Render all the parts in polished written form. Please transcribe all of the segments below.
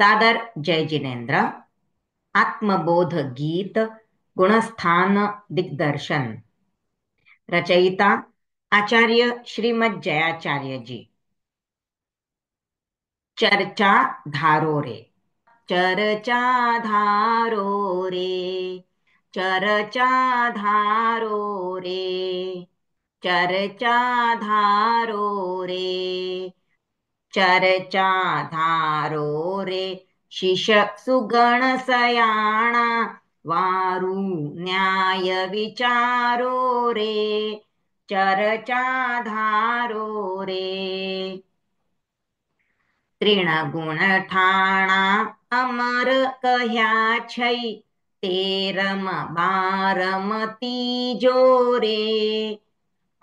सादर जय जिनेन्द्र। आत्मबोध गीत गुणस्थान दिग्दर्शन। रचयिता आचार्य श्रीमद जयाचार्य जी। चर्चा धारो रे, चर्चा धारो रे, चर्चा धारो रे, चर्चा धारो रे, चर्चा धारो रे। शिष सुगण सयाणा वारु न्याय विचारो रे, चर्चा धारो रे। त्रिणगुण ठाणा अमर कह्या छै, तेरम बारम तीजो रे।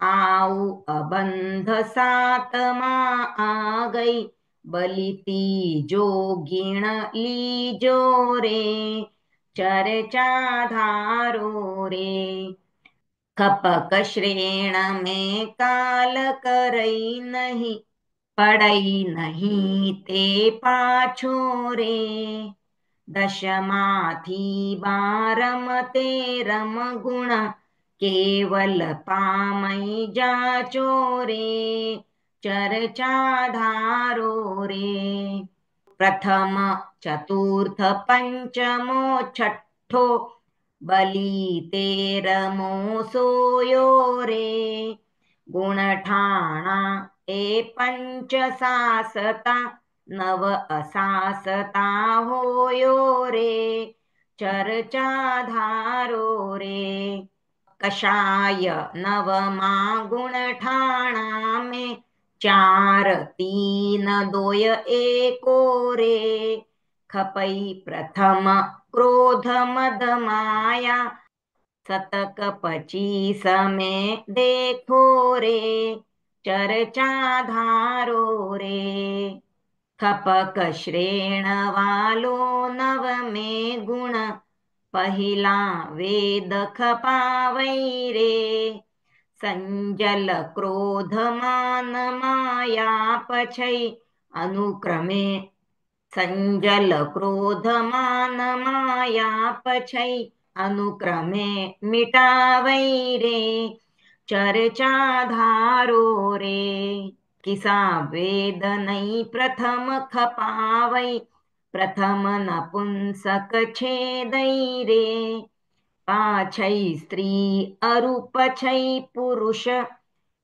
आऊ अबंध सातमा आ गई, बलि तीजो गिण लीजो रे, चर्चा धारो रे। कपक श्रेण में काल करई नहीं, पड़ई नहीं ते पाछो रे। दशमाथी बारम तेरम गुण, केवल पामई जाचो रे, चर्चा धारो रे। प्रथम चतुर्थ पंचमो छठो, बलि तेरमो सोयो रे। गुण ठाणा ए पंच सासता, नव असासता होयो रे, चर्चा धारो रे। कषाय नवमा गुण ठाणा में, चार तीन दोय एको रे। खपई प्रथम क्रोध मद माया, शतक 25 में देखो रे, चर्चा धारो रे। खपक श्रेण वालो नव में गुण, पहिला वेद खपावई रे। संजल क्रोध मान माया पछई, अनुक्रमे संजल क्रोध मान माया पछई, अनुक्रमे मिटावई रे, चर्चा धारो रे। किसा वेद नहीं प्रथम खपावई, प्रथम नपुंसक छेदई रे। पाछई स्त्री अरु पछई पुरुष,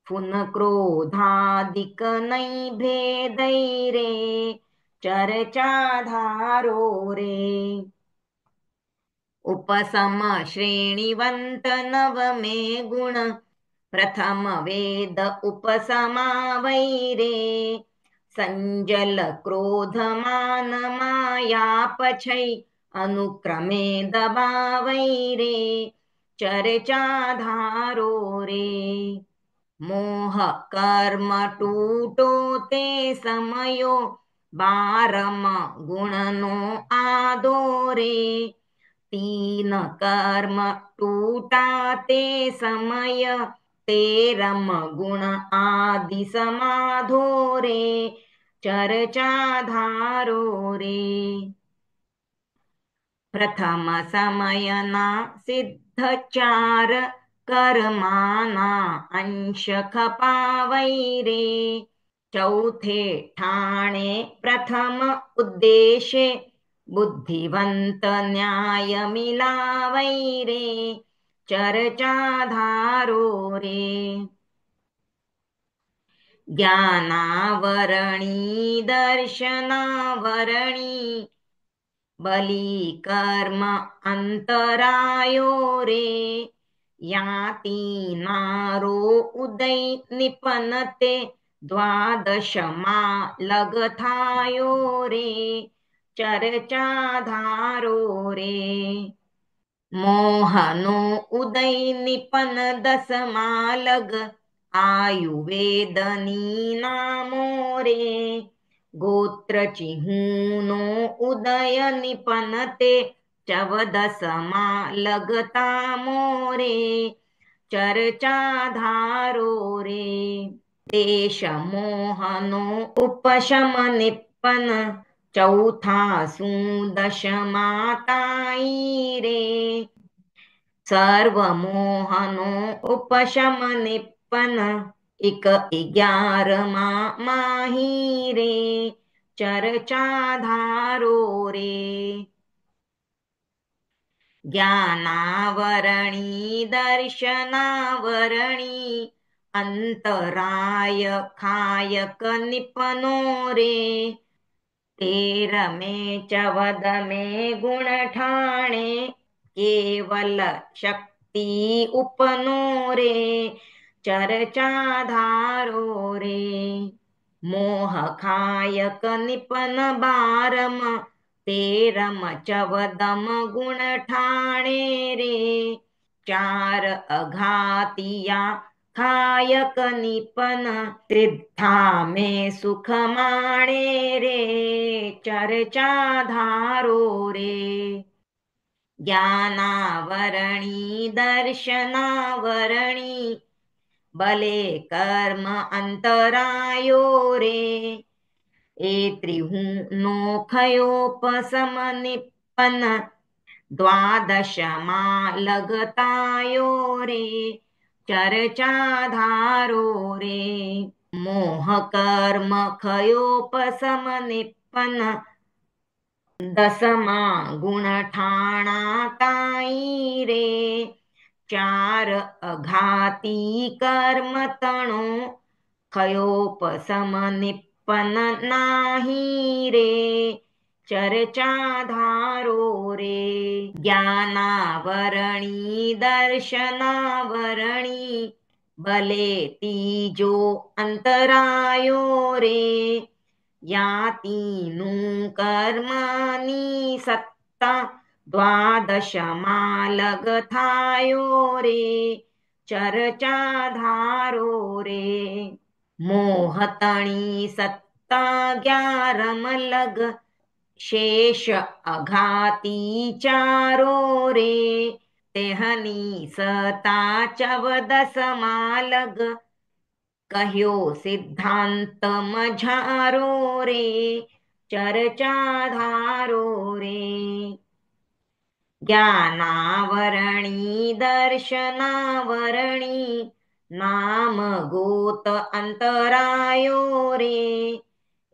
फुन क्रोधादिक नहीं भेदई रे, चर्चा धारो रे। उपसम श्रेणीवंत नव में गुण, प्रथम वेद उपसमावई रे। संजल क्रोध मान माया पछई, अनुक्रमे दबावई रे, चर्चा धारो रे। मोह कर्म टूटो ते समयो, बारम गुणनो आदो रे। तीन कर्म टूटा ते समय, तेरम गुण आदि समाधो रे, चर्चा धारो रे। प्रथम समयना सिद्ध चार, कर्माना अंश खपावई रे। चौथे ठाणे प्रथम उद्देशे, बुद्धिवंत न्याय मिलावई रे, चर्चा धारो रे। ज्ञानावरणी दर्शनावरणी, बलि कर्म अंतरायो रे। याती नारो उदय निपनते, द्वादशमा लगथायो रे, चर्चा धारो रे। मोहनो उदय निपन दसमा लग, आयुवेदनी नामो रे। गोत्र चिहूनो उदय निपनते, 14 लगता मोरे, चर्चा धारो रे। देश मोहनो उपशम निपन, चौथा सु दशमाताई रे सर्व मोहनो उपशम निपन एक 11 माही रे चर्चा धारो रे ज्ञानावरणी दर्शनावरणी अंतराय खायक निपनो रे 13 में 14 में गुण ठाणे केवल शक्ति उपनो रे चर्चा धारो रे मोह खायक निपन 12 13 14 गुण ठाणे रे 4 अघातिया खायक निपन सिद्धा में सुख माणे रे चर्चा धारो रे ज्ञानावरणी दर्शनावरणी भले कर्म अंतरायो रे ए त्रिहुनोखयोपशमनिपन 12 लगतायो रे चर्चा धारो रे मोह कर्म खयोपशमनिपन 10 गुण ठाणा ताई रे 4 अघाती कर्म तणो खयोपशमनिपन नाही रे चर्चा धारो रे ज्ञानावरणी दर्शनावरणी भले तीजो अंतरायो रे या तीनू कर्मानी सत्ता 12 लगथायो रे चर्चा धारो रे मोहतणी सत्ता 11 शेष अघाती चारो रे तेहनी सता 14 कह्यो सिद्धांत मझारो रे चर्चा धारो रे ज्ञानावरणी दर्शनावरणी नाम गोत अंतरायो रे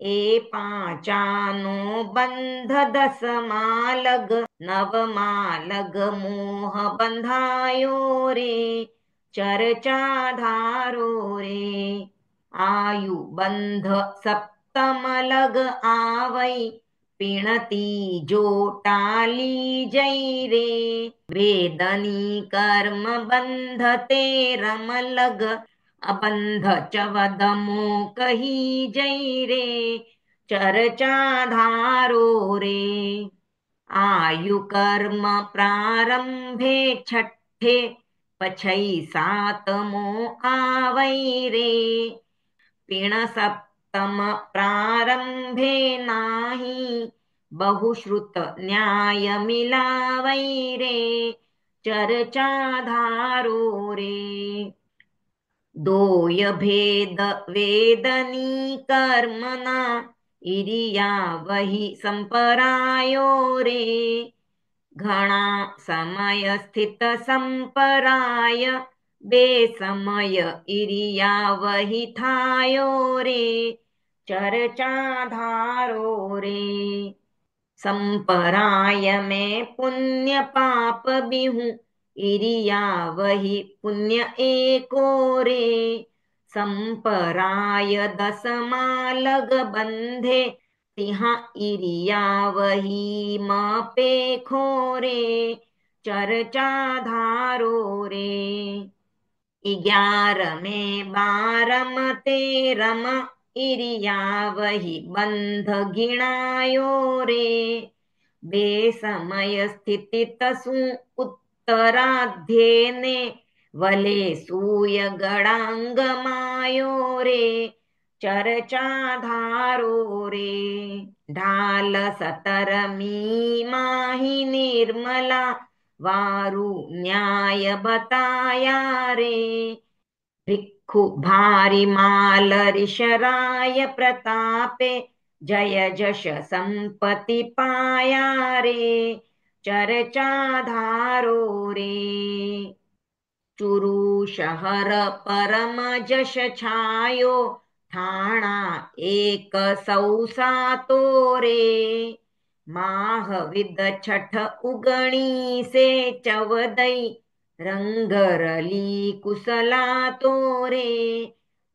ए पाचानो बंध 10 9 मोह बंधायो रे चर्चा धारो रे आयु बंध 7 आवई पिणती जो टाली जई रे वेदनी कर्म बंध 13 अबंध 14 कही जई रे चर्चा धारो रे आयु कर्म प्रारंभे छठे पछई 7 आवई रे पिण 7 प्रारंभे नाही बहुश्रुत न्याय मिलावई रे चर्चा धारो रे दोय भेद वेदनी कर्मना इरिया वही संपरायो रे घणा समय स्थित संपराय बेसमय इरिया वही थायो रे चर्चा धारो रे संपराय में पुण्य पाप बिहु इरिया वही पुण्य एको रे संपराय 10 लग बंधे तिहा इरिया वही पे खोरे चर्चा धारो रे 11 में 12 इरिया वही बंध गिणायो रे बेसमय स्थिति तसु उत्तराध्ये ने वले सूय गणांग मायो रे चर्चा धारो रे ढाल 17 माही निर्मला वारु न्याय बताया रे भिक्खु भारी माल ऋषराय प्रतापे जय जश संपत्ति पाया रे, चर्चा धारो रे। चुरु शहर परम जश छायो, ठाणा एक सौसा तोरे। माह विद छठ उगणी से, चवदई रंगरली कुसला तोरे।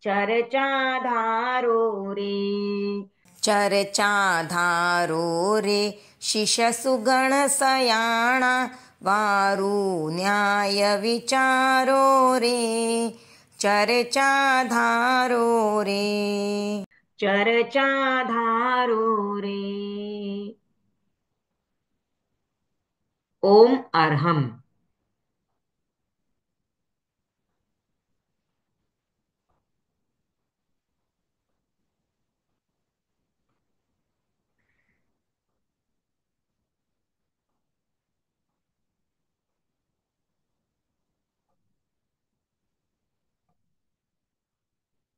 चर्चा धारो रे। चर्चा धारो रे शिष सुगण सयाणा, वारु न्याय विचारो रे। चर्चा धारो रे। चर्चा धारो रे। ओम अरहम।